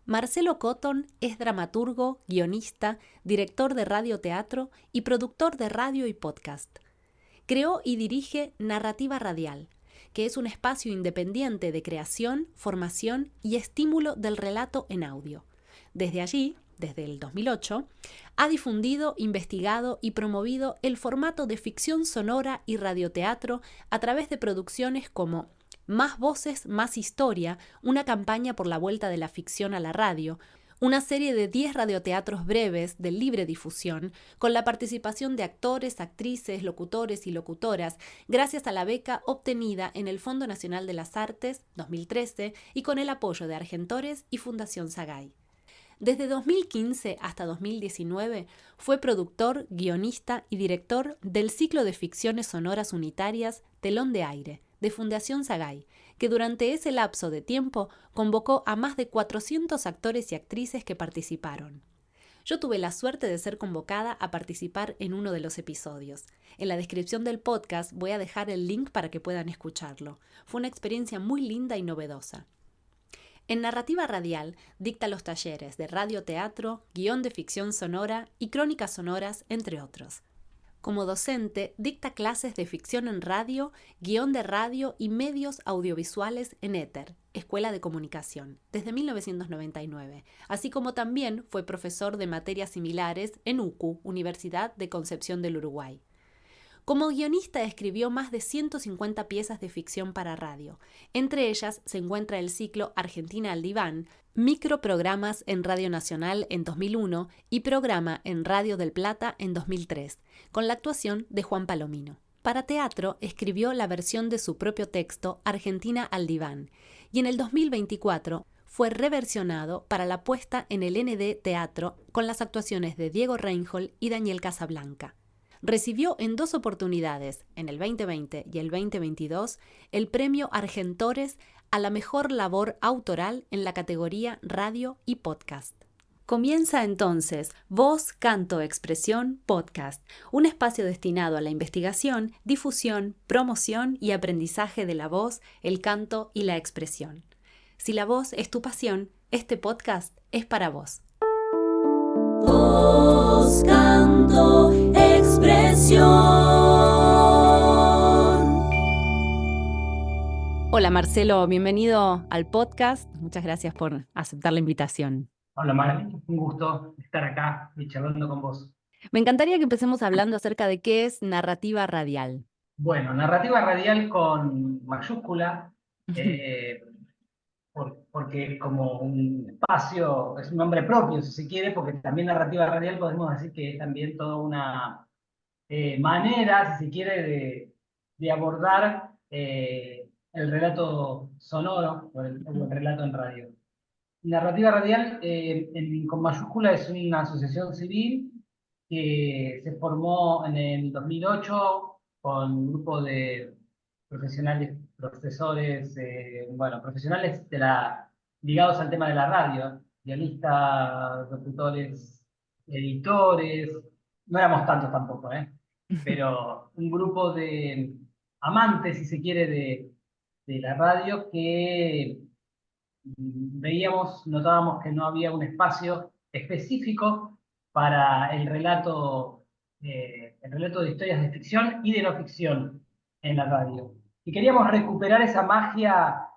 Marcelo Cotton es dramaturgo, guionista, director de radioteatro y productor de radio y podcast. Creó y dirige Narrativa Radial, que es un espacio independiente de creación, formación y estímulo del relato en audio. Desde allí, desde el 2008, ha difundido, investigado y promovido el formato de ficción sonora y radioteatro a través de producciones como Más Voces, Más Historia, una campaña por la vuelta de la ficción a la radio, una serie de 10 radioteatros breves de libre difusión, con la participación de actores, actrices, locutores y locutoras, gracias a la beca obtenida en el Fondo Nacional de las Artes 2013 y con el apoyo de Argentores y Fundación Sagay. Desde 2015 hasta 2019 fue productor, guionista y director del ciclo de ficciones sonoras unitarias Telón de Aire, de Fundación Sagay, que durante ese lapso de tiempo convocó a más de 400 actores y actrices que participaron. Yo tuve la suerte de ser convocada a participar en uno de los episodios. En la descripción del podcast voy a dejar el link para que puedan escucharlo. Fue una experiencia muy linda y novedosa. En Narrativa Radial dicta los talleres de radioteatro, guión de ficción sonora y crónicas sonoras, entre otros. Como docente, dicta clases de ficción en radio, guión de radio y medios audiovisuales en Éter, Escuela de Comunicación, desde 1999, así como también fue profesor de materias similares en UCU, Universidad de Concepción del Uruguay. Como guionista escribió más de 150 piezas de ficción para radio. Entre ellas se encuentra el ciclo Argentina al Diván, microprogramas en Radio Nacional en 2001 y programa en Radio del Plata en 2003, con la actuación de Juan Palomino. Para teatro escribió la versión de su propio texto Argentina al Diván y en el 2024 fue reversionado para la puesta en el ND Teatro con las actuaciones de Diego Reinhold y Daniel Casablanca. Recibió en 2 oportunidades, en el 2020 y el 2022, el premio Argentores a la mejor labor autoral en la categoría radio y podcast. Comienza entonces Voz, Canto, Expresión, Podcast, un espacio destinado a la investigación, difusión, promoción y aprendizaje de la voz, el canto y la expresión. Si la voz es tu pasión, este podcast es para vos. Voz, canto, expresión. Hola Marcelo, bienvenido al podcast. Muchas gracias por aceptar la invitación. Hola Mara, un gusto estar acá y charlando con vos. Me encantaría que empecemos hablando acerca de qué es narrativa radial. Bueno, narrativa radial con mayúscula, porque como un espacio, es un nombre propio si se quiere, porque también narrativa radial podemos decir que es también toda una manera, si se quiere, de abordar el relato sonoro o el relato en radio. Narrativa Radial, con mayúscula, es una asociación civil que se formó en el 2008 con un grupo de profesionales, profesores, profesionales ligados al tema de la radio, guionistas, locutores, editores, no éramos tantos tampoco, pero un grupo de amantes, si se quiere, de la radio que notábamos que no había un espacio específico para el relato de historias de ficción y de no ficción en la radio. Y queríamos recuperar esa magia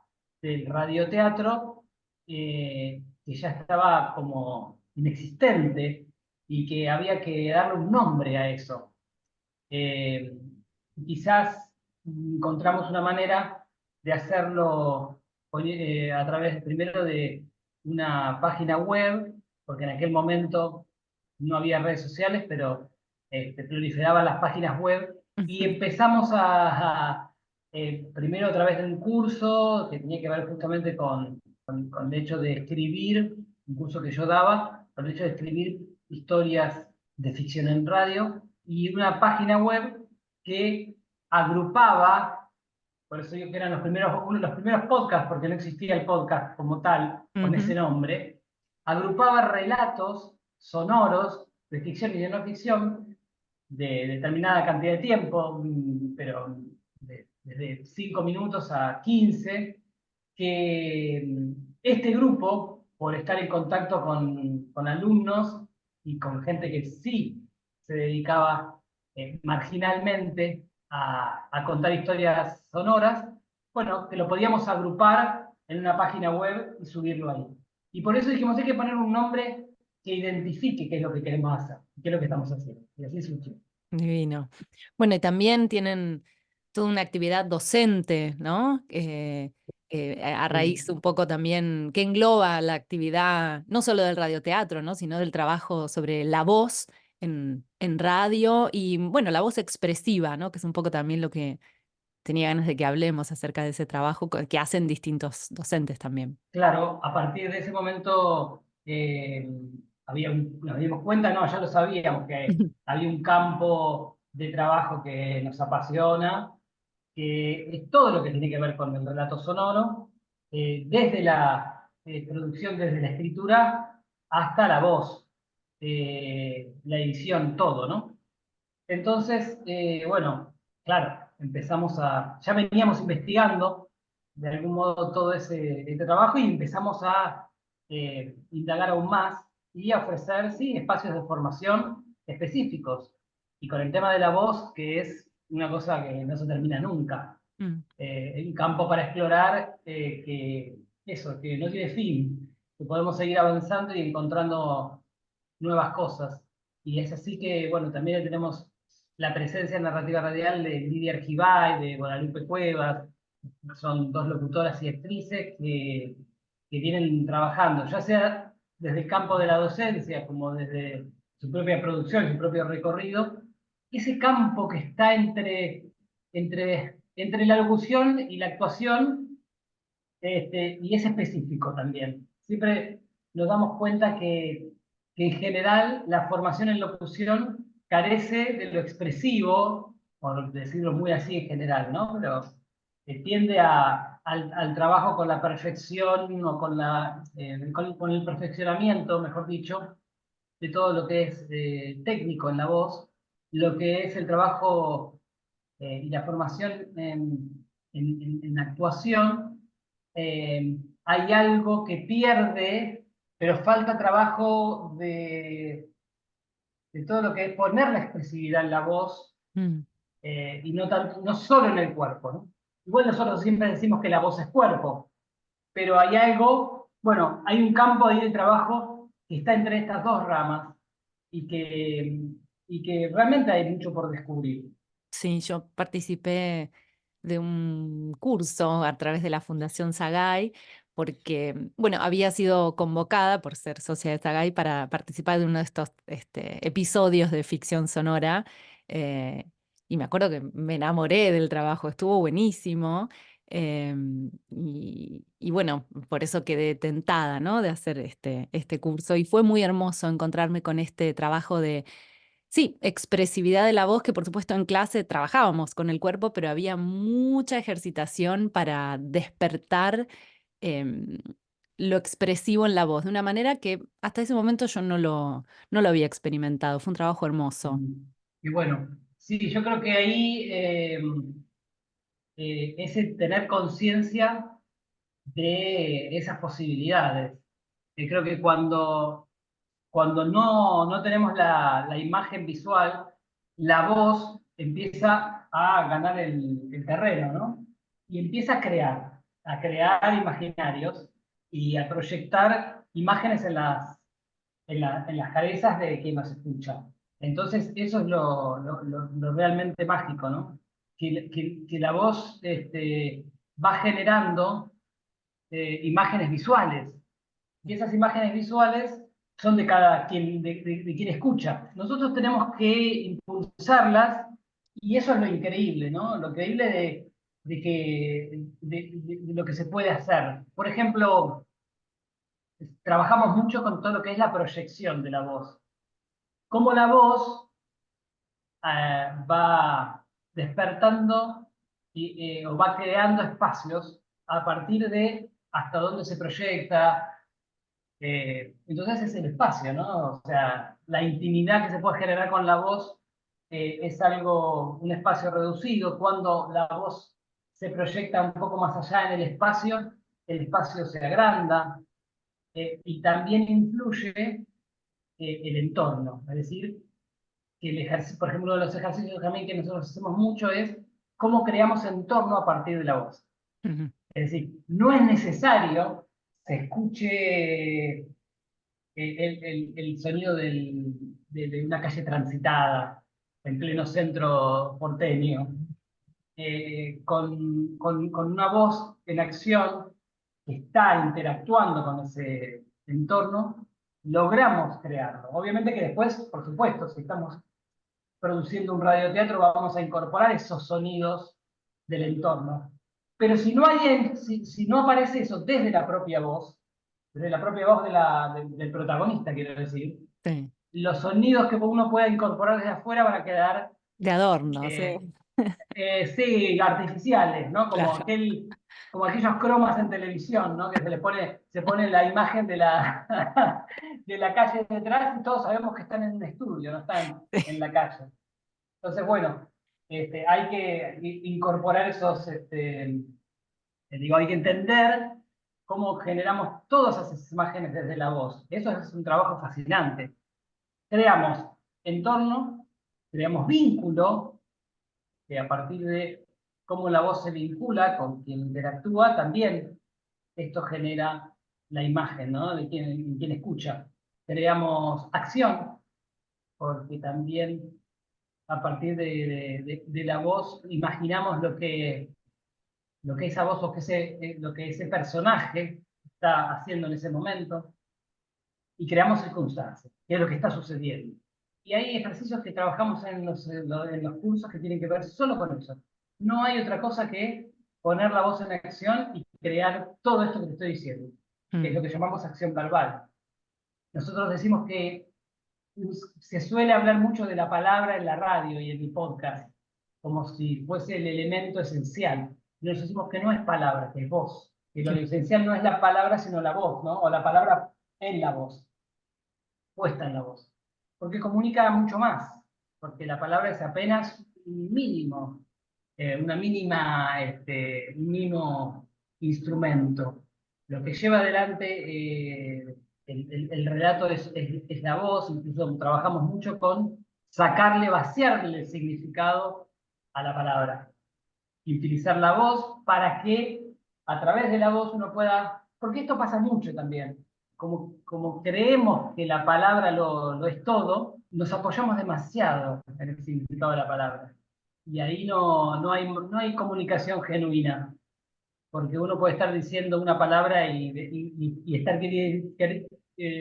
del radioteatro que ya estaba como inexistente y que había que darle un nombre a eso. Eh, Quizás encontramos una manera de hacerlo a través primero de una página web, porque en aquel momento no había redes sociales, pero proliferaban las páginas web y empezamos primero a través de un curso que tenía que ver justamente con el hecho de escribir, un curso que yo daba, con el hecho de escribir historias de ficción en radio y una página web que agrupaba, por eso digo que eran uno de los primeros podcasts, porque no existía el podcast como tal, con ese nombre, agrupaba relatos sonoros de ficción y de no ficción de determinada cantidad de tiempo, pero desde 5 minutos a 15, que este grupo por estar en contacto con alumnos y con gente que sí se dedicaba marginalmente a contar historias sonoras, bueno, que lo podíamos agrupar en una página web y subirlo ahí. Y por eso dijimos, hay que poner un nombre que identifique qué es lo que queremos hacer, qué es lo que estamos haciendo. Y así surgió. Divino. Bueno, y también tienen toda una actividad docente, ¿no? A raíz Sí. un poco también, que engloba la actividad no solo del radioteatro, ¿no? Sino del trabajo sobre la voz en radio y, bueno, la voz expresiva, ¿no? Que es un poco también lo que tenía ganas de que hablemos acerca de ese trabajo que hacen distintos docentes también. Claro, a partir de ese momento nos dimos cuenta, no, ya lo sabíamos, que había un campo de trabajo que nos apasiona, que es todo lo que tiene que ver con el relato sonoro, desde la producción, desde la escritura hasta la voz, la edición, todo, ¿no? Entonces, bueno, claro, ya veníamos investigando de algún modo todo este trabajo y empezamos a indagar aún más y a ofrecer, sí, espacios de formación específicos. Y con el tema de la voz, que es una cosa que no se termina nunca. Mm. Un campo para explorar que no tiene fin, que podemos seguir avanzando y encontrando nuevas cosas. Y es así que, bueno, también tenemos la presencia narrativa radial de Lidia Argibay, de Guadalupe Cuevas, son dos locutoras y actrices que vienen trabajando, ya sea desde el campo de la docencia, como desde su propia producción, su propio recorrido, ese campo que está entre la locución y la actuación, y es específico también. Siempre nos damos cuenta que en general la formación en locución carece de lo expresivo, por decirlo muy así en general, ¿no? Pero tiende al trabajo con la perfección o con el perfeccionamiento, mejor dicho, de todo lo que es técnico en la voz, lo que es el trabajo y la formación en actuación, hay algo que pierde, pero falta trabajo de todo lo que es poner la expresividad en la voz Mm. y no solo en el cuerpo, ¿no? Igual nosotros siempre decimos que la voz es cuerpo, pero hay algo, bueno, hay un campo ahí de trabajo que está entre estas dos ramas y y que realmente hay mucho por descubrir. Sí, yo participé de un curso a través de la Fundación Sagay, porque, bueno, había sido convocada por ser socia de Sagay para participar de uno de estos episodios de ficción sonora. eh, y me acuerdo que me enamoré del trabajo, estuvo buenísimo. Y bueno, por eso quedé tentada, ¿no? De hacer este curso. Y fue muy hermoso encontrarme con este trabajo de sí, expresividad de la voz, que por supuesto en clase trabajábamos con el cuerpo, pero había mucha ejercitación para despertar em, lo expresivo en la voz, de una manera que hasta ese momento yo no lo había experimentado. Fue un trabajo hermoso. Y bueno, sí, yo creo que ahí es el tener conciencia de esas posibilidades. Creo que cuando no tenemos la imagen visual, la voz empieza a ganar el terreno, ¿no? Y empieza a crear imaginarios y a proyectar imágenes en las cabezas de quien nos escucha. Entonces, eso es lo realmente mágico, ¿no? Que la voz va generando imágenes visuales. Y esas imágenes visuales son de cada quien, de quien escucha. Nosotros tenemos que impulsarlas y eso es lo increíble, ¿no? Lo increíble de lo que se puede hacer. Por ejemplo, trabajamos mucho con todo lo que es la proyección de la voz. Cómo la voz va despertando o va creando espacios a partir de hasta dónde se proyecta. Entonces es el espacio, ¿no? O sea, la intimidad que se puede generar con la voz es algo, un espacio reducido. Cuando la voz se proyecta un poco más allá en el espacio se agranda. y también influye el entorno. Es decir, que por ejemplo, uno de los ejercicios también que nosotros hacemos mucho es cómo creamos entorno a partir de la voz. Ujú. Es decir, no es necesario se escuche el sonido de una calle transitada en pleno centro porteño, con una voz en acción que está interactuando con ese entorno, logramos crearlo. Obviamente que después, por supuesto, si estamos produciendo un radioteatro, vamos a incorporar esos sonidos del entorno. Pero si no, si no aparece eso desde la propia voz del protagonista, quiero decir, Sí. los sonidos que uno pueda incorporar desde afuera van a quedar, De adorno, sí. eh, sí, artificiales, ¿no? Claro. Como aquellos cromas en televisión, ¿no? Que se pone la imagen de la calle detrás y todos sabemos que están en un estudio, no están en la calle. Entonces, bueno, hay que incorporar digo, hay que entender cómo generamos todas esas imágenes desde la voz. Eso es un trabajo fascinante. Creamos entorno, creamos vínculo, que a partir de cómo la voz se vincula con quien interactúa, también esto genera la imagen, ¿no? De quien escucha. Creamos acción, porque también a partir de la voz imaginamos lo que esa voz o lo que ese personaje está haciendo en ese momento y creamos circunstancias, que es lo que está sucediendo. Y hay ejercicios que trabajamos en los cursos que tienen que ver solo con eso. No hay otra cosa que poner la voz en acción y crear todo esto que te estoy diciendo, que es lo Mm. que llamamos acción verbal. Nosotros decimos que se suele hablar mucho de la palabra en la radio y en el podcast, como si fuese el elemento esencial. Nosotros decimos que no es palabra, que es voz. Que lo esencial no es la palabra, sino la voz, ¿no? O la palabra en la voz, puesta en la voz. Porque comunica mucho más, porque la palabra es apenas un mínimo, un mínimo instrumento. Lo que lleva adelante el relato es la voz, incluso trabajamos mucho con sacarle, vaciarle el significado a la palabra y utilizar la voz para que a través de la voz uno pueda, porque esto pasa mucho también, como creemos que la palabra lo es todo, nos apoyamos demasiado en el significado de la palabra. Y ahí no hay comunicación genuina, porque uno puede estar diciendo una palabra y estar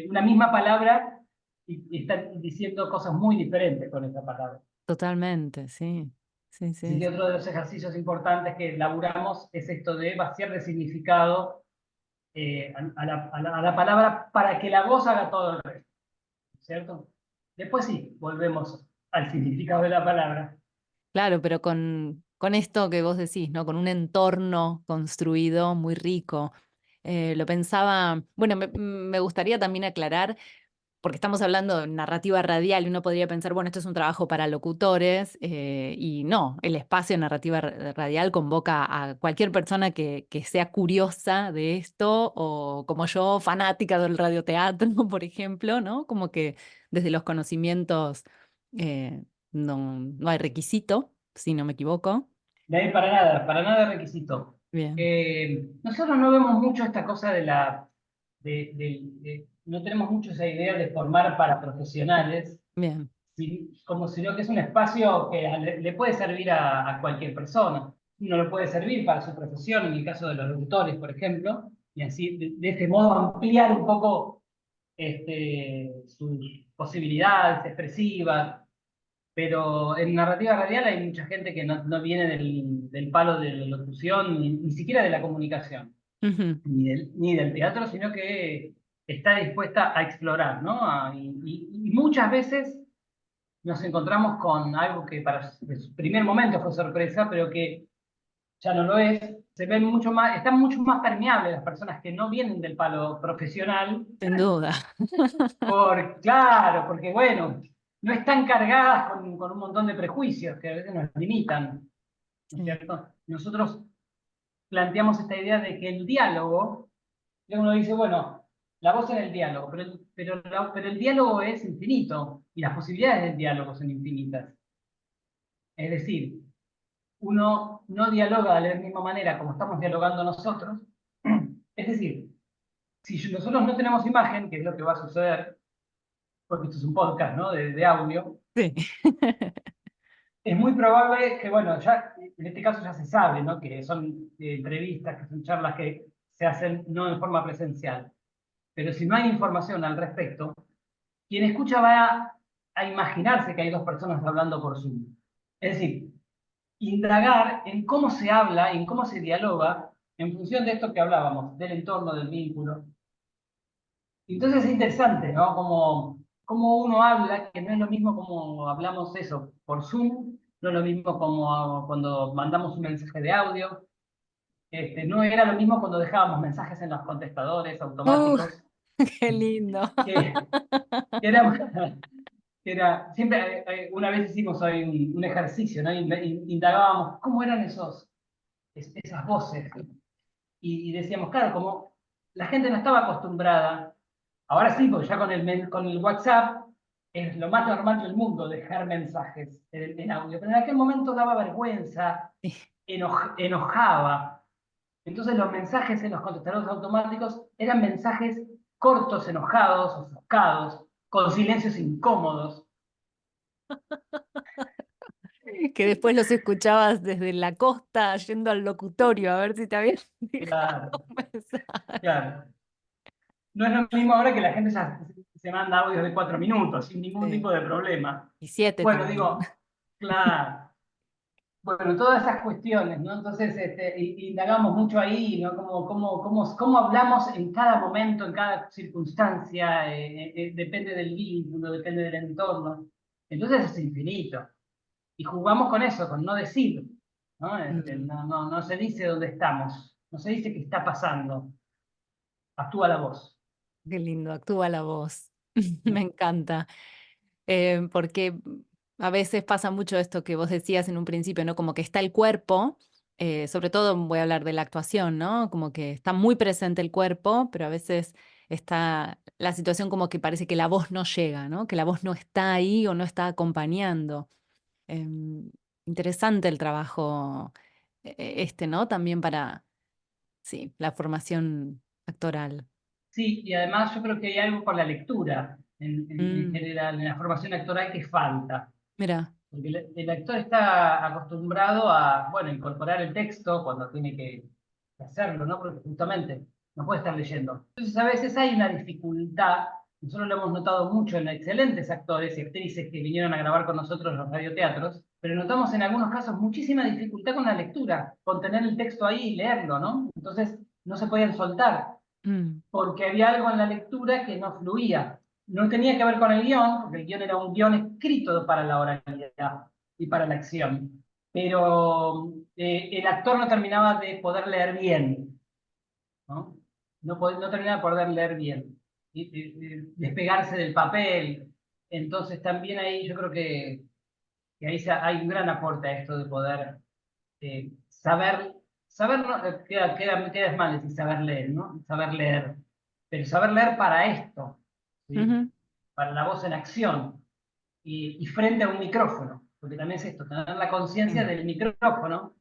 una misma palabra y estar diciendo cosas muy diferentes con esa palabra. Totalmente, sí. Sí, Así sí. que otro de los ejercicios importantes que elaboramos es esto de vaciar de significado a la palabra para que la voz haga todo el resto, ¿cierto? Después sí, volvemos al significado de la palabra. Claro, pero con esto que vos decís, ¿no? Con un entorno construido muy rico. Lo pensaba, bueno, me gustaría también aclarar, porque estamos hablando de narrativa radial y uno podría pensar, bueno, esto es un trabajo para locutores, y no, el espacio de narrativa radial convoca a cualquier persona que sea curiosa de esto o como yo, fanática del radioteatro, por ejemplo, ¿no? Como que desde los conocimientos eh, no hay requisito, si no me equivoco. De ahí para nada requisito. Bien, Nosotros no vemos mucho esta cosa no tenemos mucho esa idea de formar para profesionales, bien. como si no que es un espacio que le puede servir a cualquier persona. Uno lo puede servir para su profesión, en el caso de los locutores, por ejemplo, y así de este modo ampliar un poco sus posibilidades expresivas, pero en narrativa radial hay mucha gente que no viene del palo de la locución, ni siquiera de la comunicación, Ujú. ni del teatro, sino que está dispuesta a explorar, ¿no? Y muchas veces nos encontramos con algo que para su primer momento fue sorpresa, pero que ya no lo es. Se ven mucho más, están mucho más permeables las personas que no vienen del palo profesional, Sin duda. claro, porque bueno, no están cargadas con un montón de prejuicios que a veces nos limitan, ¿no es Sí. cierto? Nosotros planteamos esta idea de que el diálogo, uno dice, bueno, la voz en el diálogo, pero el diálogo es infinito y las posibilidades del diálogo son infinitas. Es decir, uno no dialoga de la misma manera como estamos dialogando nosotros. Es decir, si nosotros no tenemos imagen, que es lo que va a suceder, porque esto es un podcast, ¿no? de audio, Sí. es muy probable que, bueno, ya en este caso ya se sabe, ¿no? Que son entrevistas, que son charlas que se hacen no en forma presencial. Pero si no hay información al respecto, quien escucha va a imaginarse que hay dos personas hablando por Zoom. Es decir, indagar en cómo se habla, en cómo se dialoga, en función de esto que hablábamos, del entorno, del vínculo. Entonces es interesante, ¿no? Como uno habla, que no es lo mismo como hablamos eso por Zoom, no es lo mismo como cuando mandamos un mensaje de audio, no era lo mismo cuando dejábamos mensajes en los contestadores Uh, automáticos, qué lindo. que, que era, siempre, una vez hicimos hoy un ejercicio, ¿no? Indagábamos cómo eran esas voces, y decíamos, claro, como la gente no estaba acostumbrada, ahora sí, porque ya con el WhatsApp es lo más normal del mundo dejar mensajes en audio, pero en aquel momento daba vergüenza, enojaba. Entonces los mensajes en los contestadores automáticos eran mensajes cortos, enojados, ofuscados, con silencios incómodos. Que después los escuchabas desde la costa yendo al locutorio a ver si te habían dejado Claro, un mensaje. claro. No es lo mismo ahora que la gente ya se manda audios de 4 minutos sin ningún Sí. tipo de problema. Y 7 Bueno, también. digo, claro. Bueno, todas esas cuestiones, ¿no? Entonces, indagamos mucho ahí, ¿no? Cómo hablamos en cada momento, en cada circunstancia, depende del vínculo, depende del entorno. Entonces es infinito. Y jugamos con eso, con no decir, ¿no? Mm, No se dice dónde estamos, no se dice qué está pasando, actúa la voz. qué lindo, actúa la voz. Me encanta. Porque a veces pasa mucho esto que vos decías en un principio, ¿no? Como que está el cuerpo, sobre todo voy a hablar de la actuación, ¿no? Como que está muy presente el cuerpo, pero a veces está la situación como que parece que la voz no llega, ¿no? Que la voz no está ahí o no está acompañando. Em, Interesante el trabajo ¿no? También para, sí, la formación actoral. Sí, y además yo creo que hay algo con la lectura en Mm, general, en la formación actoral que falta. mira, Porque el actor está acostumbrado a, bueno, incorporar el texto cuando tiene que hacerlo, ¿no? Porque justamente no puede estar leyendo. Entonces a veces hay una dificultad, nosotros lo hemos notado mucho en excelentes actores y actrices que vinieron a grabar con nosotros en los radioteatros, pero notamos en algunos casos muchísima dificultad con la lectura, con tener el texto ahí y leerlo, ¿no? Entonces no se podían soltar mm, porque había algo en la lectura que no fluía. No tenía que ver con el guión, porque el guión era un guión escrito para la oralidad y para la acción. Pero el actor no terminaba de poder leer bien, ¿no? No terminaba de poder leer bien, despegarse del papel. Entonces también ahí yo creo que ahí hay un gran aporte a esto de poder saber no, queda mal decir saber leer, ¿no? Saber leer, pero saber leer para esto, ¿sí? ujú, Para la voz en acción y frente a un micrófono, porque también es esto, tener la conciencia sí. del micrófono,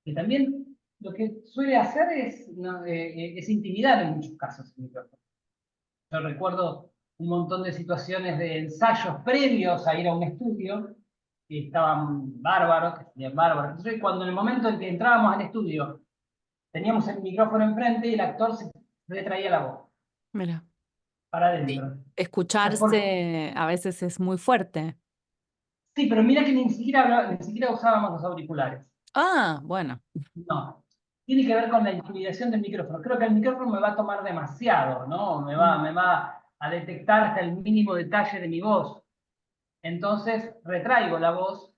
que también lo que suele hacer es, ¿no? Es intimidar en muchos casos el micrófono. Yo recuerdo un montón de situaciones de ensayos previos a ir a un estudio que estaban bárbaros, que salían bárbaros. Entonces, cuando en el momento en que entrábamos al estudio teníamos el micrófono enfrente y el actor se retraía la voz Mira. para Sí. adentro. Escucharse a veces es muy fuerte. Sí, pero mira que ni siquiera usábamos los auriculares. Ah, bueno. No. Tiene que ver con la intimidación del micrófono. Creo que el micrófono me va a tomar demasiado, ¿no? Me Mm, va, me va a detectar hasta el mínimo detalle de mi voz. Entonces retraigo la voz,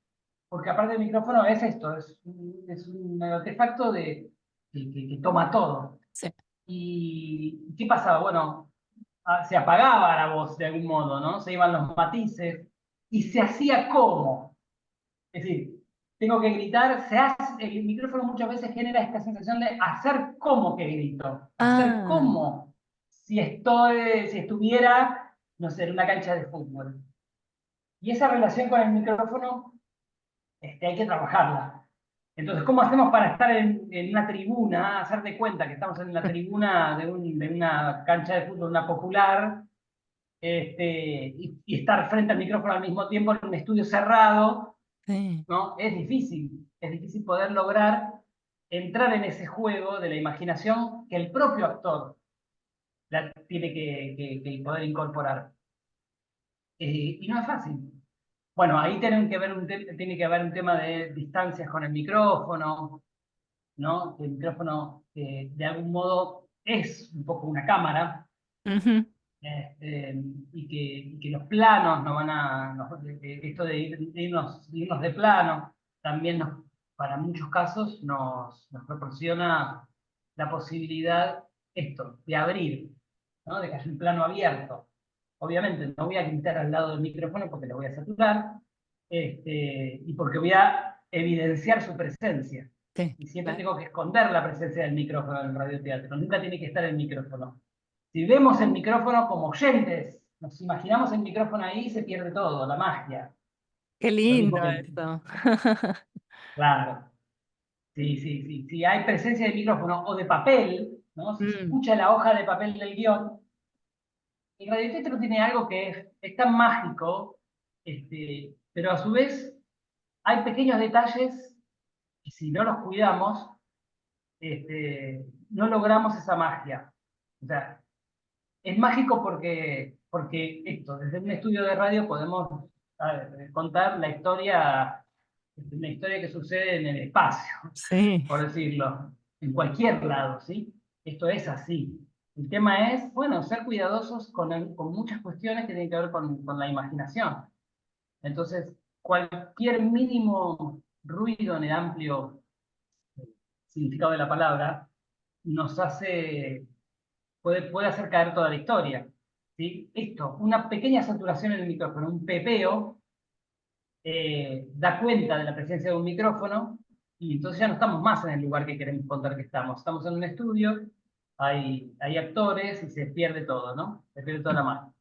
porque aparte del micrófono es esto, es un artefacto que toma todo. sí. ¿Y qué pasaba? Bueno, se apagaba la voz de algún modo, ¿no? Se iban los matices y se hacía como. Es decir, tengo que gritar, el micrófono muchas veces genera esta sensación de hacer como que grito, hacer Ah, como si estuviera, no sé, en una cancha de fútbol. Y esa relación con el micrófono hay que trabajarla. Entonces, ¿cómo hacemos para estar en una tribuna, hacer de cuenta que estamos en la tribuna de una cancha de fútbol, una popular, y estar frente al micrófono al mismo tiempo en un estudio cerrado? Sí. ¿No? Es difícil poder lograr entrar en ese juego de la imaginación que el propio actor tiene que poder incorporar. Y no es fácil. Bueno, ahí tiene que haber un tema de distancias con el micrófono, ¿no? Que el micrófono de algún modo es un poco una cámara, Ujú. y que los planos no van a, esto de irnos de plano, también para muchos casos nos proporciona la posibilidad de abrir, ¿no? De que haya un plano abierto. Obviamente no voy a gritar al lado del micrófono porque lo voy a saturar, y porque voy a evidenciar su presencia. Sí, Y siempre claro. tengo que esconder la presencia del micrófono en el radioteatro. Nunca tiene que estar el micrófono. Si vemos el micrófono como oyentes, nos imaginamos el micrófono ahí, se pierde todo, la magia. Qué Lo lindo mismo que, eso. claro, sí, sí, sí. Si hay presencia de micrófono o de papel, ¿no? Si se Mm, escucha la hoja de papel del guión, el radioteatro tiene algo que es tan mágico, pero a su vez hay pequeños detalles que si no los cuidamos, no logramos esa magia. O sea, es mágico porque desde un estudio de radio podemos contar una historia que sucede en el espacio, sí, por decirlo, en cualquier lado, ¿sí? Esto es así. El tema es, bueno, ser cuidadosos con muchas cuestiones que tienen que ver con la imaginación. Entonces, cualquier mínimo ruido en el amplio significado de la palabra nos puede hacer caer toda la historia. ¿Sí? Esto, una pequeña saturación en el micrófono, un pepeo, da cuenta de la presencia de un micrófono y entonces ya no estamos más en el lugar que queremos contar que estamos. Estamos en un estudio, hay actores y se pierde todo, ¿no? Se pierde toda la mano.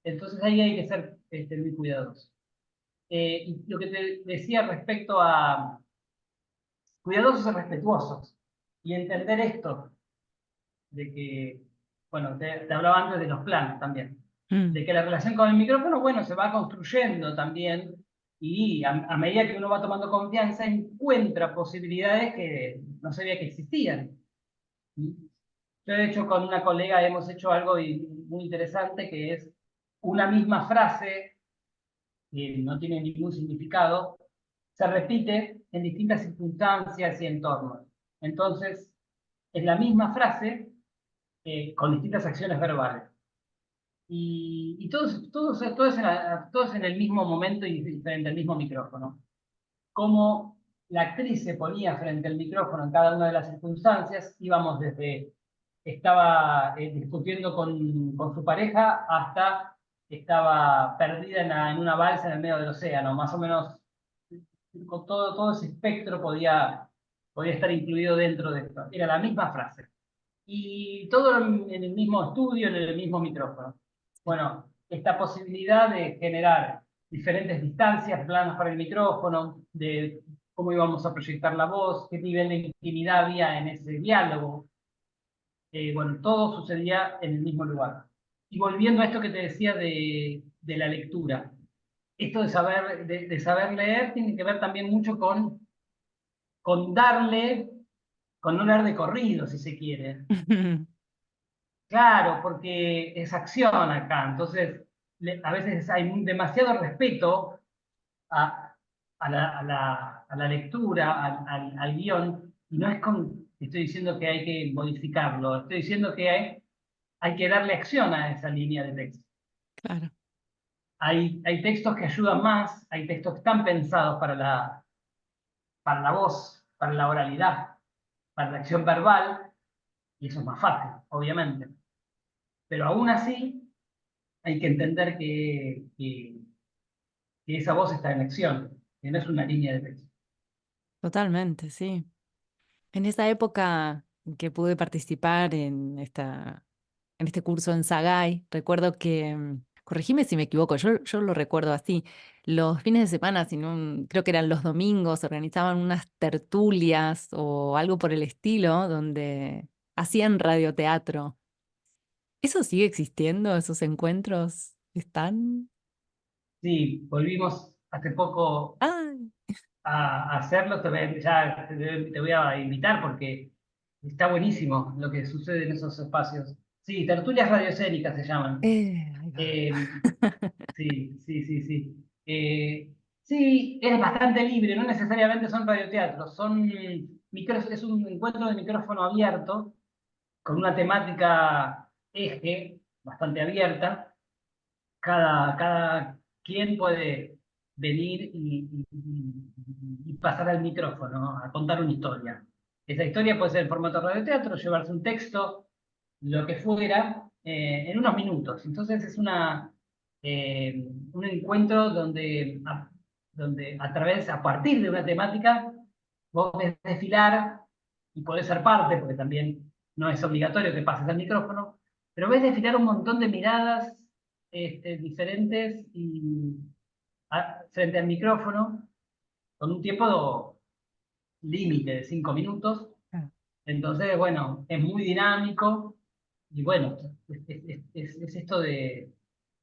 Entonces ahí hay que ser muy cuidadosos. Y lo que te decía respecto a cuidadosos y respetuosos y entender esto, de que, bueno, te hablaba antes de los planos también, mm, de que la relación con el micrófono, bueno, se va construyendo también y a medida que uno va tomando confianza encuentra posibilidades que no sabía que existían. Yo, de hecho, con una colega hemos hecho algo muy interesante que es una misma frase que no tiene ningún significado, se repite en distintas circunstancias y entornos. Entonces, es la misma frase con distintas acciones verbales. Y todos en el mismo momento y frente al mismo micrófono. Como la actriz se ponía frente al micrófono en cada una de las circunstancias, íbamos desde estaba discutiendo con su pareja hasta estaba perdida en una balsa en el medio del océano, más o menos con todo ese espectro podía estar incluido dentro de esto. Era la misma frase y todo en el mismo estudio, en el mismo micrófono. Bueno, esta posibilidad de generar diferentes distancias, planos para el micrófono, de cómo íbamos a proyectar la voz, qué nivel de intimidad había en ese diálogo, bueno, todo sucedía en el mismo lugar. Y volviendo a esto que te decía de la lectura, esto de saber leer tiene que ver también mucho con darle, con no leer de corrido, si se quiere. Claro, porque es acción acá, entonces a veces hay demasiado respeto a, a la lectura, al guión, y no es estoy diciendo que hay que modificarlo, estoy diciendo que hay que darle acción a esa línea de texto. claro, Hay textos que ayudan más, hay textos que están pensados para la voz, para la oralidad, para la acción verbal, y eso es más fácil, obviamente. Pero aún así, hay que entender que esa voz está en acción, que no es una línea de texto. totalmente, sí. En esa época que pude participar en esta en este curso en Sagay, recuerdo que, corregime si me equivoco, yo lo recuerdo así, los fines de semana, creo que eran los domingos, organizaban unas tertulias o algo por el estilo, donde hacían radioteatro. ¿Eso sigue existiendo? ¿Esos encuentros están? Sí, volvimos hace poco ¡Ay! a hacerlo, ya te voy a invitar porque está buenísimo lo que sucede en esos espacios. Sí, tertulias radioscénicas se llaman. Ahí va. Eh, sí, sí, sí, sí. Sí, es bastante libre, no necesariamente son radioteatros, es un encuentro de micrófono abierto con una temática eje bastante abierta. Cada quien puede venir y pasar al micrófono, ¿no? A contar una historia. Esa historia puede ser en formato radioteatro, llevarse un texto, lo que fuera, en unos minutos. Entonces es un encuentro donde a partir de una temática, vos podés desfilar y podés ser parte, porque también no es obligatorio que pases al micrófono, pero ves desfilar un montón de miradas diferentes y frente al micrófono, con un tiempo límite de 5 minutos. Ah, Entonces, bueno, es muy dinámico y bueno, es esto de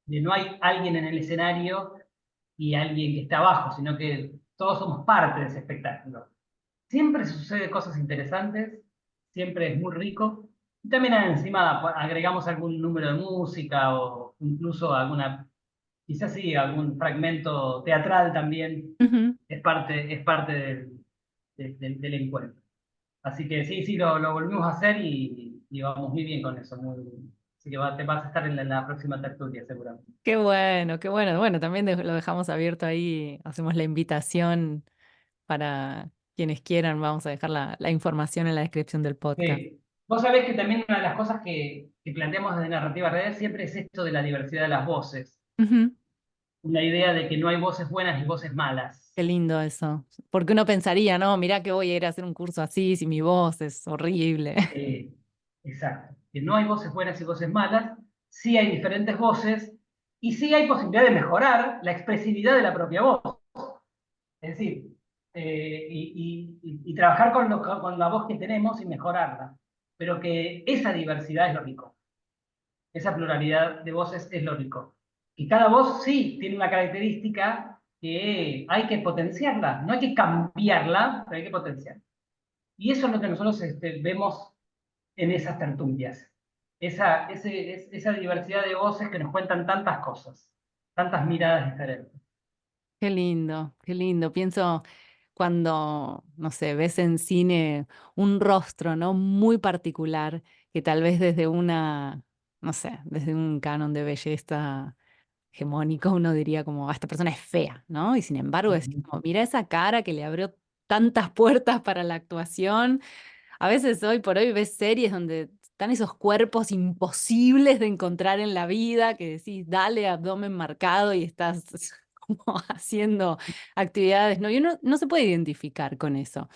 no hay alguien en el escenario y alguien que está abajo, sino que todos somos parte de ese espectáculo. Siempre sucede cosas interesantes, siempre es muy rico. Y también encima agregamos algún número de música o incluso quizás sí, algún fragmento teatral también ujú. es parte del encuentro. Así que sí, sí, lo volvimos a hacer y vamos muy bien con eso. Así que te vas a estar en la próxima tertulia seguramente. Qué bueno, qué bueno. Bueno, también lo dejamos abierto ahí, hacemos la invitación para quienes quieran, vamos a dejar la información en la descripción del podcast. Vos sabés que también una de las cosas que planteamos desde Narrativa Real siempre es esto de la diversidad de las voces. Ujú. Una idea de que no hay voces buenas y voces Qué malas. lindo eso. Porque uno pensaría, no, mirá que voy a ir a hacer un curso así si mi voz es horrible. Eh, exacto. Que no hay voces buenas y voces malas, sí hay diferentes voces y sí hay posibilidad de mejorar la expresividad de la propia voz. Es decir, y trabajar con la voz que tenemos y mejorarla. Pero que esa diversidad es lo rico. Esa pluralidad de voces es lo rico. Y cada voz sí tiene una característica que hay que potenciarla. No hay que cambiarla, pero hay que potenciarla. Y eso es lo que nosotros vemos en esas tertulias. Esa diversidad de voces que nos cuentan tantas cosas, tantas miradas diferentes. Qué lindo, qué lindo. Pienso cuando, no sé, ves en cine un rostro, ¿no? Muy particular, que tal vez desde no sé, desde un canon de belleza hegemónico, uno diría como, "Ah, esta persona es fea, ¿no? Y sin embargo, es Ujú. como, mira esa cara que le abrió tantas puertas para la actuación. A veces hoy por hoy ves series donde están esos cuerpos imposibles de encontrar en la vida, que decís, dale abdomen marcado y estás como haciendo actividades, ¿no? Y uno no se puede identificar con eso.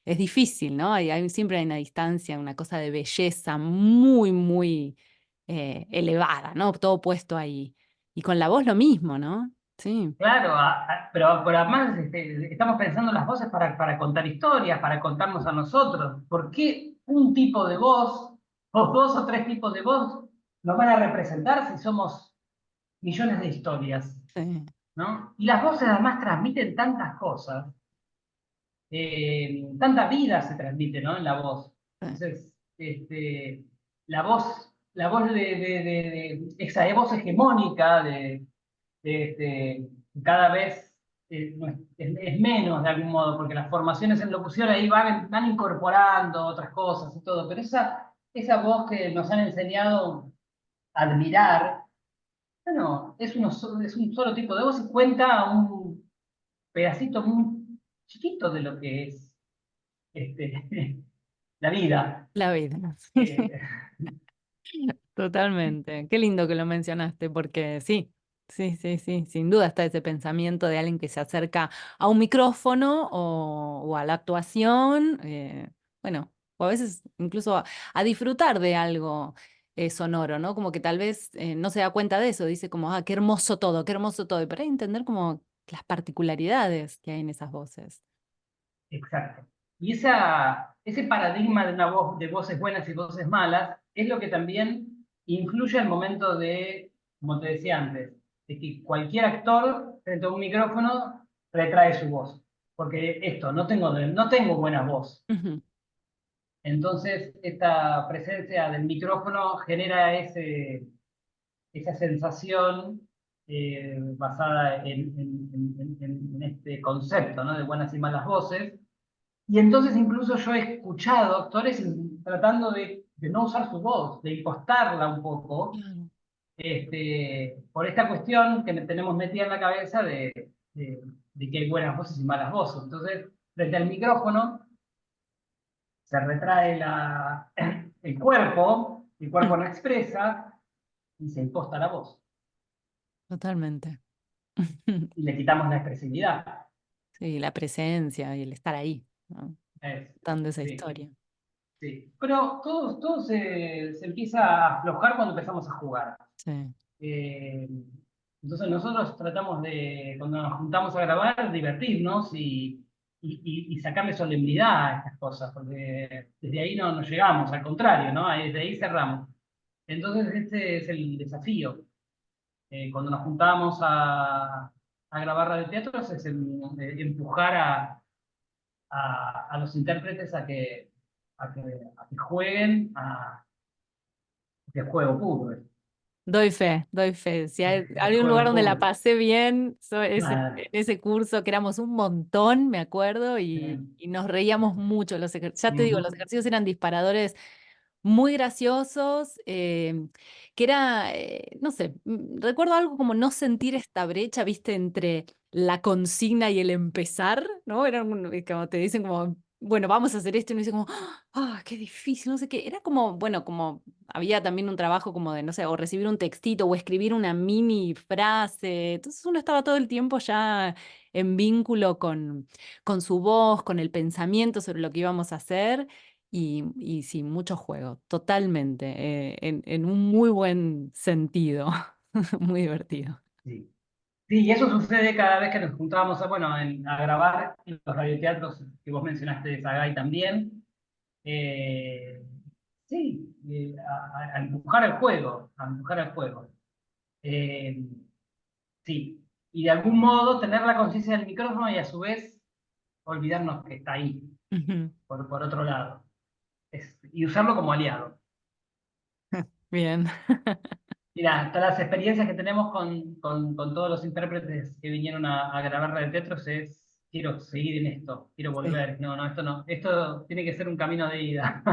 Es difícil, ¿no? Siempre hay una distancia, una cosa de belleza muy, muy elevada, ¿no? Todo puesto ahí. Y con la voz lo mismo, ¿no? Sí. Claro, pero además estamos pensando en las voces para contar historias, para contarnos a nosotros. ¿Por qué un tipo de voz, o dos o tres tipos de voz, nos van a representar si somos millones de historias? Sí, ¿No? Y las voces además transmiten tantas cosas, tanta vida se transmite, ¿no? En la voz. sí. Entonces, la voz esa voz hegemónica cada vez no es menos de algún modo, porque las formaciones en locución ahí van incorporando otras cosas y todo, pero esa voz que nos han enseñado a admirar, bueno, es un solo tipo de voz y cuenta un pedacito muy chiquito de lo que es este, la vida. La vida. Eh, Totalmente. Qué lindo que lo mencionaste, porque sí, sí, sí, sí, sin duda está ese pensamiento de alguien que se acerca a un micrófono o a la actuación, bueno, o a veces incluso a disfrutar de algo. sonoro, ¿no? Como que tal vez no se da cuenta de eso, dice como, qué hermoso todo, y para entender como las particularidades que hay en esas voces. Exacto. Y ese paradigma de una voz, de voces buenas y voces malas, es lo que también influye al momento de, como te decía antes, de que cualquier actor frente a un micrófono retrae su voz. Porque esto, no tengo buena voz. Ujú. Entonces, esta presencia del micrófono genera esa sensación basada en este concepto, ¿no? De buenas y malas voces. Y entonces incluso yo he escuchado actores tratando de no usar su voz, de impostarla un poco, Claro. por esta cuestión que tenemos metida en la cabeza de que hay buenas voces y malas voces. Entonces, frente al micrófono, se retrae el cuerpo Mm. no expresa y se imposta la voz. Totalmente. Y le quitamos la expresividad. Sí, la presencia y el estar ahí, ¿no? Es, Contando esa sí, historia. sí. Pero todo se empieza a aflojar cuando empezamos a jugar. Sí. Eh, entonces nosotros tratamos de, cuando nos juntamos a grabar, divertirnos y sacarle solemnidad a estas cosas, porque desde ahí no llegamos, al contrario, ¿no? Desde ahí cerramos. Entonces este es el desafío. Cuando nos juntamos a grabar radioteatros es empujar a los intérpretes a que jueguen que es juego puro. Doy fe, doy fe. Si hay Es algún lugar juego donde la puro. pasé bien, Nada. en ese curso, que éramos un montón, me acuerdo, y nos reíamos mucho. Ya te digo, los Ujú. ejercicios eran disparadores muy graciosos, que era, no sé, recuerdo algo como no sentir esta brecha, viste, entre la consigna y el empezar, ¿no? Era como te dicen como, bueno, vamos a hacer esto, y uno dice como, qué difícil, no sé qué. Era como, bueno, como había también un trabajo como de, no sé, o recibir un textito o escribir una mini frase. Entonces uno estaba todo el tiempo ya en vínculo con su voz, con el pensamiento sobre lo que íbamos a hacer. Y sí, mucho juego, totalmente, en un muy buen sentido, muy divertido. Sí. Sí, y eso sucede cada vez que nos juntábamos a grabar los radioteatros que vos mencionaste de Sagay también. Eh, sí, a empujar el juego, a empujar el juego. Eh, sí, y de algún modo tener la conciencia del micrófono y a su vez olvidarnos que está ahí, Ujú. por otro lado. Y usarlo como aliado. Bien. Mira, todas las experiencias que tenemos con todos los intérpretes que vinieron a grabar radioteatros es, quiero seguir en esto, quiero Sí, volver. No, no, esto no, esto tiene que ser un camino de ida.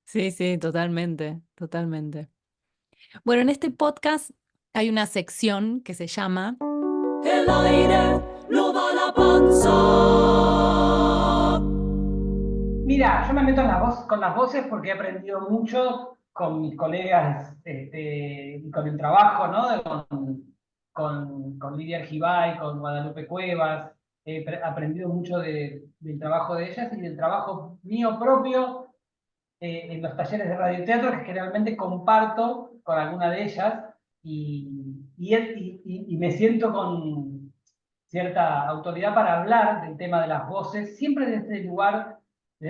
sí, sí, totalmente, totalmente. Bueno, en este podcast hay una sección que se llama El aire lo da la panza. Mira, yo me meto en con las voces porque he aprendido mucho con mis colegas y con el trabajo, ¿no? Con Lidia Argibay, con Guadalupe Cuevas. He aprendido mucho del trabajo de ellas y del trabajo mío propio en los talleres de radioteatro que generalmente comparto con alguna de ellas y me siento con cierta autoridad para hablar del tema de las voces, siempre desde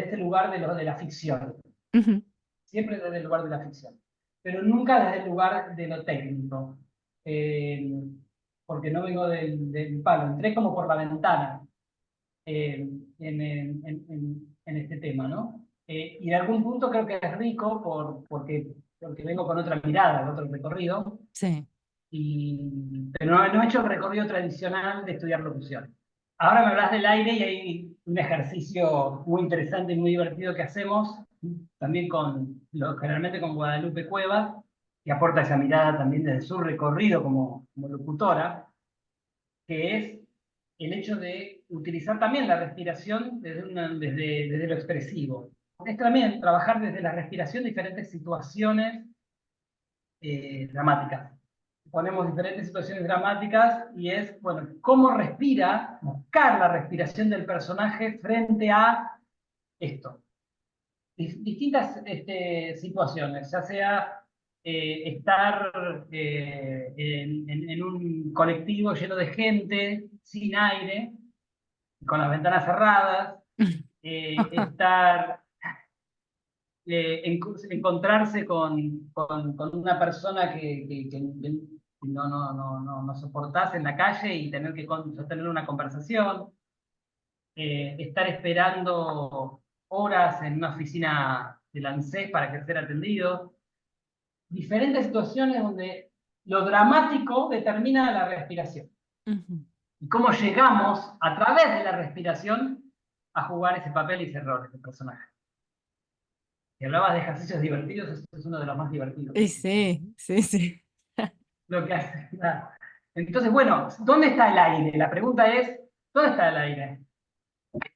este lugar de la ficción, Ujú. siempre desde el lugar de la ficción, pero nunca desde el lugar de lo técnico, eh, porque no vengo del palo, entré como por la ventana en este tema, ¿no? Y de algún punto creo que es rico porque vengo con otra mirada, otro recorrido, Sí. pero no he hecho el recorrido tradicional de estudiar locución. Ahora me hablas del aire y hay un ejercicio muy interesante y muy divertido que hacemos, también generalmente con Guadalupe Cuevas, que aporta esa mirada también desde su recorrido como locutora, que es el hecho de utilizar también la respiración desde lo expresivo. Es también trabajar desde la respiración diferentes situaciones dramáticas. Ponemos diferentes situaciones dramáticas y es, bueno, cómo respira, buscar la respiración del personaje frente a esto. distintas situaciones, ya sea estar en un colectivo lleno de gente, sin aire, con las ventanas cerradas, estar, encontrarse con una persona que no soportás en la calle y tener que sostener una conversación, estar esperando horas en una oficina del ANSES para ser atendido. Diferentes situaciones donde lo dramático determina la respiración. Ujú. Y cómo llegamos a través de la respiración a jugar ese papel y ese rol, ese personaje. Si hablabas de ejercicios divertidos, este es uno de los más divertidos. Y sí, sí, sí. Lo que hace. Entonces, bueno, ¿dónde está el aire? La pregunta es, ¿dónde está el aire?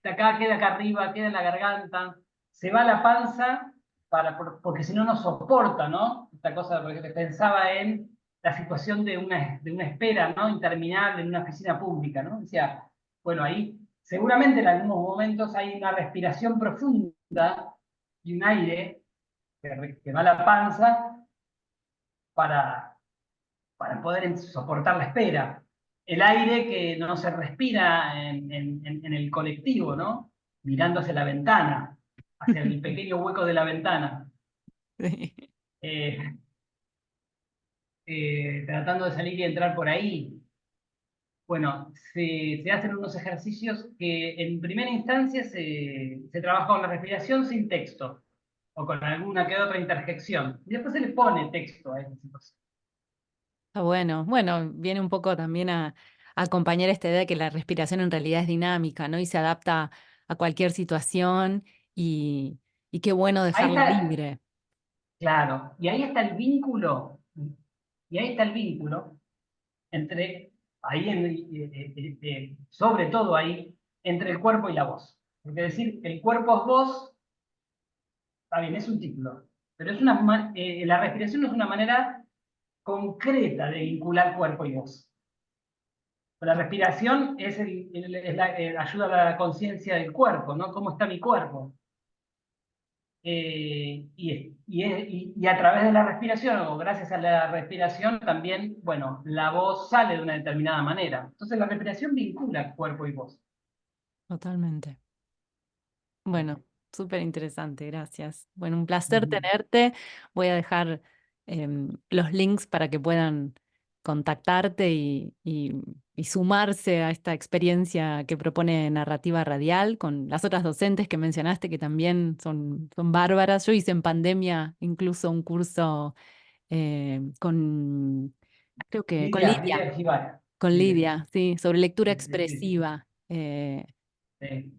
Acá, queda acá arriba, queda en la garganta, se va a la panza, porque si no, no soporta, ¿no? Esta cosa, porque pensaba en la situación de una espera, ¿no? Interminable en una oficina pública, ¿no? Decía, bueno, ahí seguramente en algunos momentos hay una respiración profunda y un aire que va a la panza para, para poder soportar la espera. El aire que no se respira en el colectivo, ¿no? Mirando hacia la ventana, hacia el pequeño hueco de la ventana, Sí. eh, tratando de salir y entrar por ahí. Bueno, se hacen unos ejercicios que en primera instancia se trabaja con la respiración sin texto, o con alguna que otra interjección. Y después se le pone texto a esa situación. Está bueno. Bueno, viene un poco también a acompañar esta idea de que la respiración en realidad es dinámica, ¿no? Y se adapta a cualquier situación y, y qué bueno Ahí dejarla está, libre. claro, y ahí está el vínculo, y ahí está el vínculo entre, ahí sobre todo ahí, entre el cuerpo y la voz. Es decir, el cuerpo es voz, está bien, es un título, pero la respiración es una manera concreta de vincular cuerpo y voz. La respiración ayuda a la conciencia del cuerpo, ¿no? ¿Cómo está mi cuerpo? Y a través de la respiración, o gracias a la respiración, también, bueno, la voz sale de una determinada manera. Entonces la respiración vincula cuerpo y voz. Totalmente. Bueno, súper interesante, gracias. Bueno, un placer tenerte. Voy a dejar los links para que puedan contactarte y sumarse a esta experiencia que propone Narrativa Radial con las otras docentes que mencionaste que también son bárbaras. Yo hice en pandemia incluso un curso creo que Lidia Argibay. Con Sí, Lidia, sí, sobre lectura sí, sí, sí, expresiva. sí.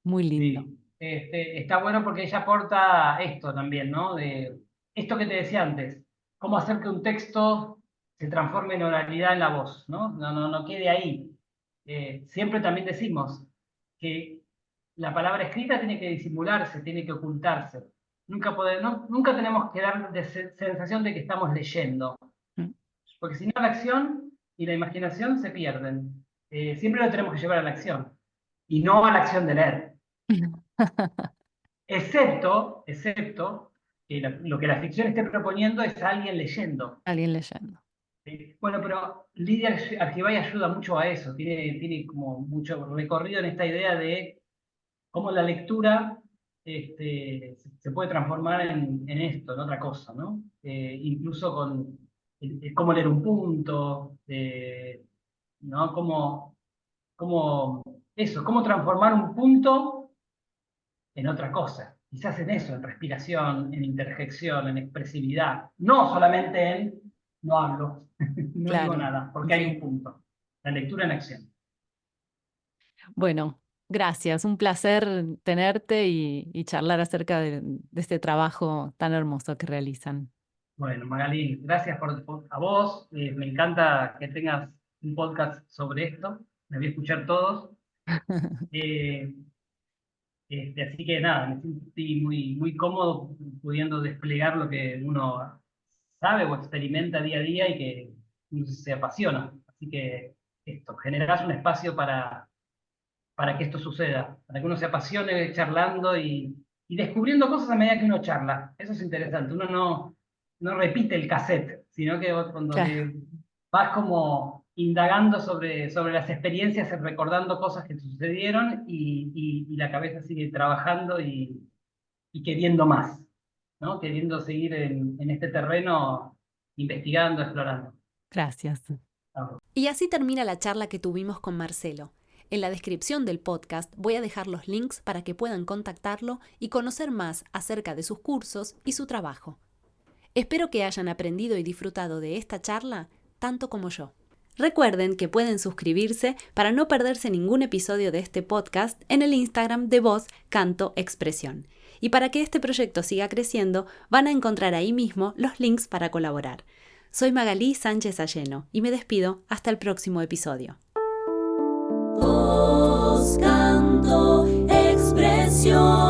Muy lindo. Sí. Está bueno porque ella aporta esto también, ¿no? Esto que te decía antes, cómo hacer que un texto se transforme en oralidad en la voz, ¿no? No quede ahí. Siempre también decimos que la palabra escrita tiene que disimularse, tiene que ocultarse. Nunca tenemos que dar sensación de que estamos leyendo, Mm. porque si no la acción y la imaginación se pierden. Siempre lo tenemos que llevar a la acción, y no a la acción de leer. Excepto que lo que la ficción esté proponiendo es a alguien leyendo. Alguien leyendo. ¿Sí? Bueno, pero Lidia Argibay ayuda mucho a eso, tiene como mucho recorrido en esta idea de cómo la lectura se puede transformar en esto, en otra cosa, ¿no? Incluso con cómo leer un punto, ¿no? Cómo transformar un punto en otra cosa. Quizás en eso, en respiración, en interjección, en expresividad. No solamente en no hablo, no digo Claro, nada, porque hay sí. un punto. La lectura en acción. Bueno, gracias. Un placer tenerte y charlar acerca de este trabajo tan hermoso que realizan. Bueno, Magalí, gracias a vos. Me encanta que tengas un podcast sobre esto. Me voy a escuchar todos. Eh, Así que nada, me sentí muy cómodo pudiendo desplegar lo que uno sabe o experimenta día a día y que uno se apasiona. Así que generás un espacio para que esto suceda, para que uno se apasione charlando descubriendo cosas a medida que uno charla. Eso es interesante. Uno no repite el cassette, sino que cuando Claro. vas como indagando sobre las experiencias, recordando cosas que te sucedieron y la cabeza sigue trabajando y queriendo más, ¿no? Queriendo seguir en este terreno, investigando, explorando. Gracias. Y así termina la charla que tuvimos con Marcelo. En la descripción del podcast voy a dejar los links para que puedan contactarlo y conocer más acerca de sus cursos y su trabajo. Espero que hayan aprendido y disfrutado de esta charla tanto como yo. Recuerden que pueden suscribirse para no perderse ningún episodio de este podcast en el Instagram de Voz Canto Expresión. Y para que este proyecto siga creciendo, van a encontrar ahí mismo los links para colaborar. Soy Magalí Sánchez Alleno y me despido hasta el próximo episodio. Voz Canto Expresión.